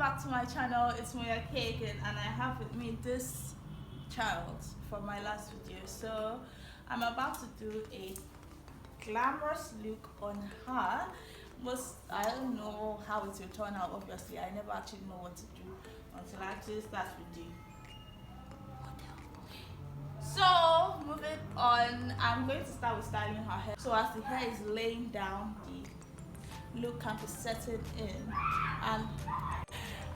back to my channel. It's Moyo K again, and I have with me this child from my last video. So I'm about to do a glamorous look on her. I don't know how it will turn out. Obviously, I never actually know what to do until I actually start with the So moving on, I'm going to start with styling her hair. So as the hair is laying down, the look can be setting in, and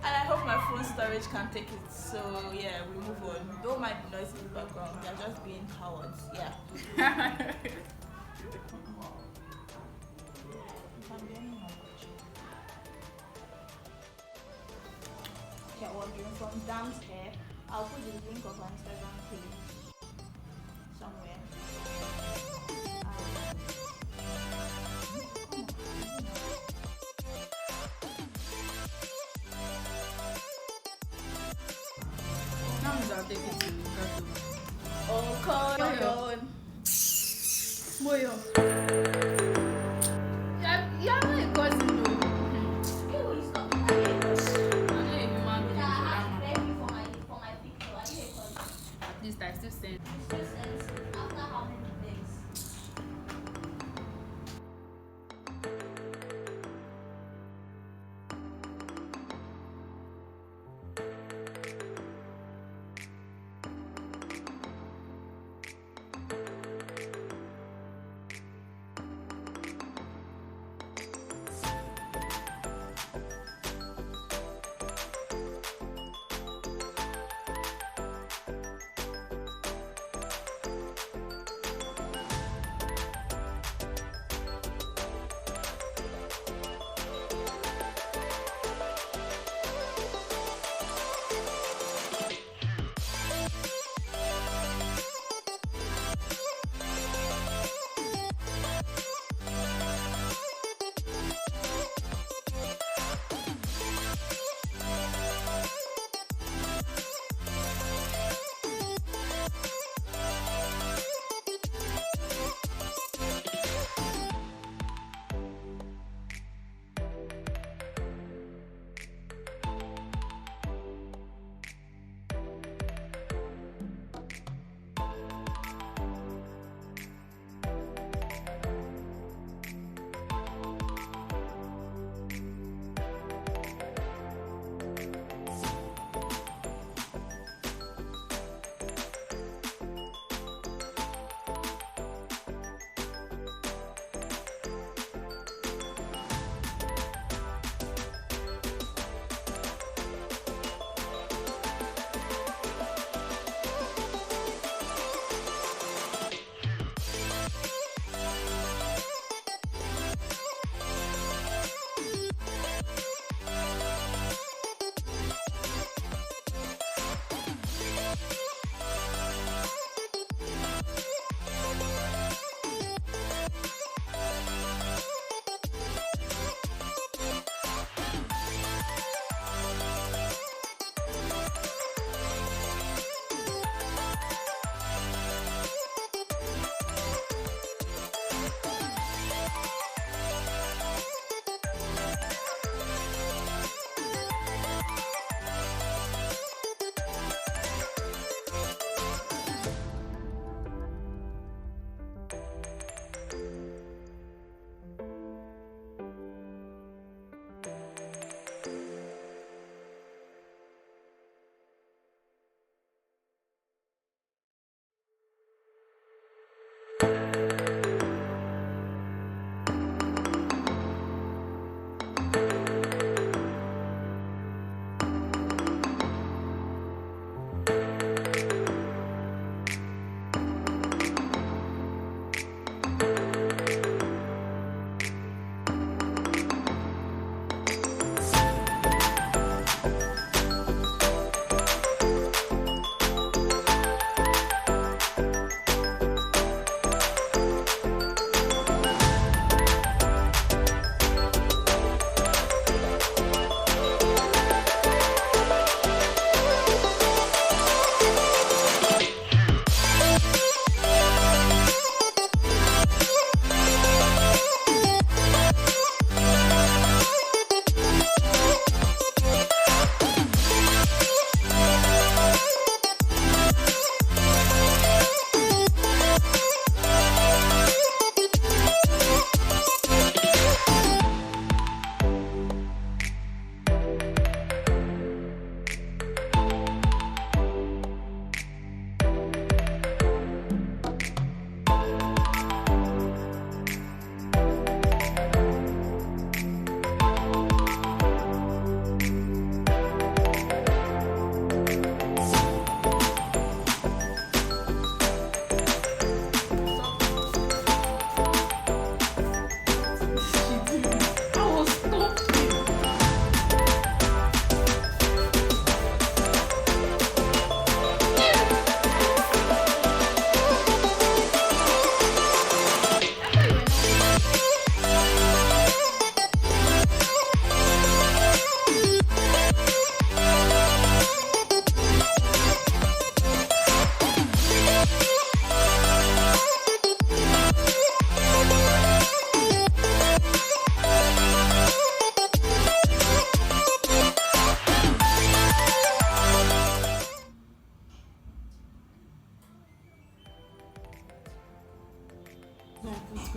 I hope my phone storage can take it. So yeah, we move on. Don't mind the noise in the background. They're just being cowards. Yeah. Okay, wondering from Dan's hair. I'll put the link of my Instagram page somewhere. Now I'll take it to Kato. Oh, call Moyo. Moyo. You're not a cousin, no. You is not. I'm not a human being. Yeah, baby for my picture. Are you a cousin? At least I still send. It's just after how many days?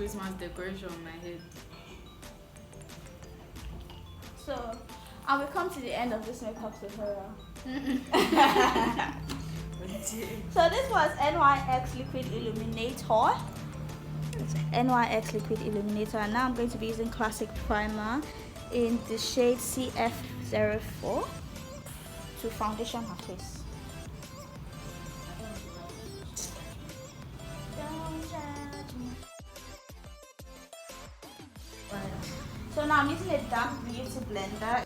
Christmas decoration on my head. So, and we come to the end of this makeup tutorial. So this was NYX Liquid Illuminator. It's NYX Liquid Illuminator, and now I'm going to be using Classic Primer in the shade CF04 to foundation her face. Don't judge me. So now I'm using a damp beauty blender.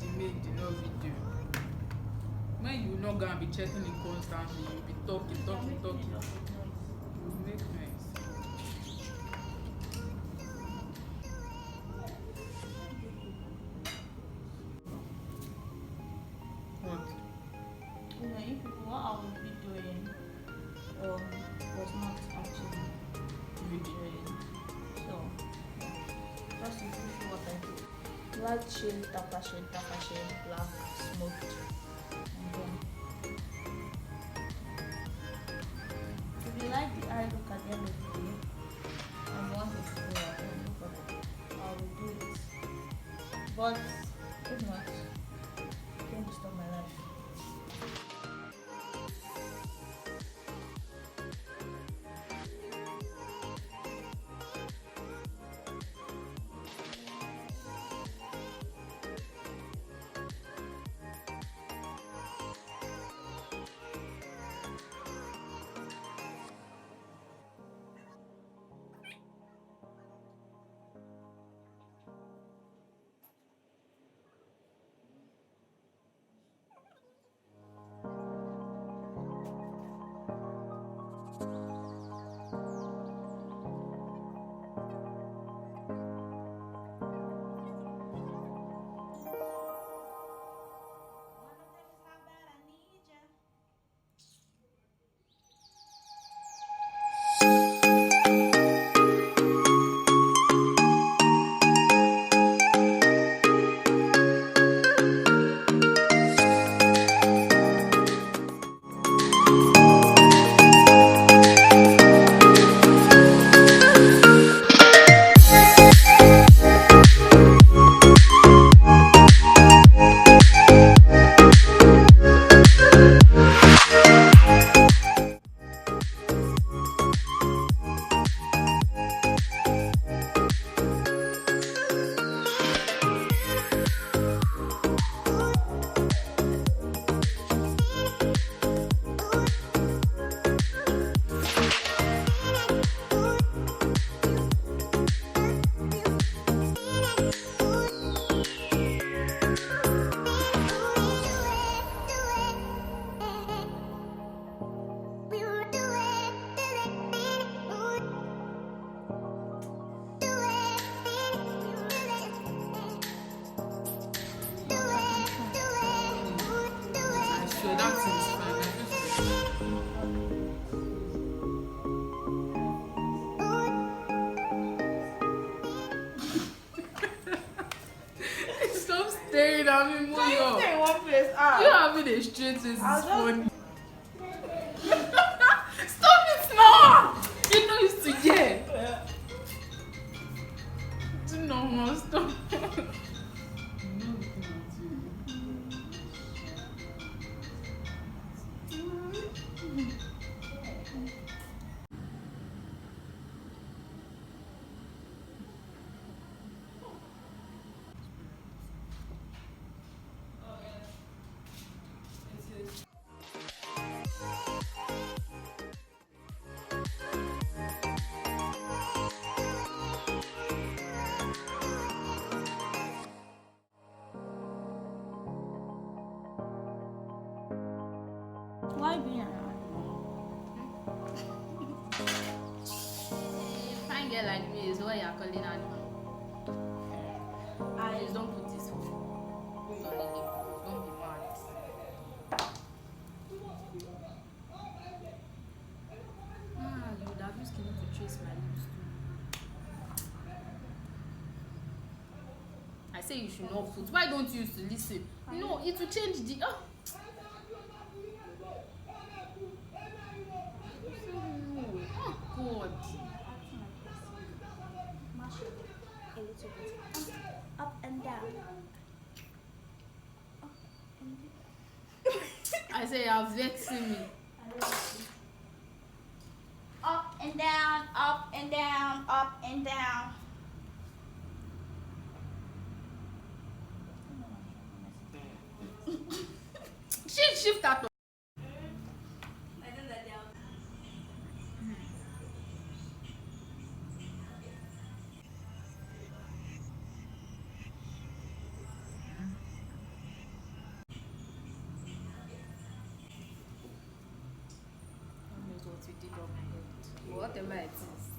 The no video. When you not gonna be checking it constantly, you'll be talking. You make noise. What? You know, if what I would be doing was not actually videoing. So, just to see what I do. Light shade, darker shade, black, smoked, and then. If you like the eye look at the end of the day, and want it to go out, no problem. I will do it. But if not, don't disturb my life. staring at me, Why you Moyo. stay in one place? You having a straight face is I'll just- funny. Stop it now! You know used to hear. Do normal stop. Why being around? Fine girl like me is what you're calling animal. Please don't put this phone on the table. Don't be mad. You would have used skin to trace my lips too. I say you should not put. Why don't you used to listen? No, it will change the. Oh. God. Mash it a little bit. Up and down. Up and down. I say you are vexing me. Up and down, up and down, up and down. Shift that. What you did on my head. Whatever it is.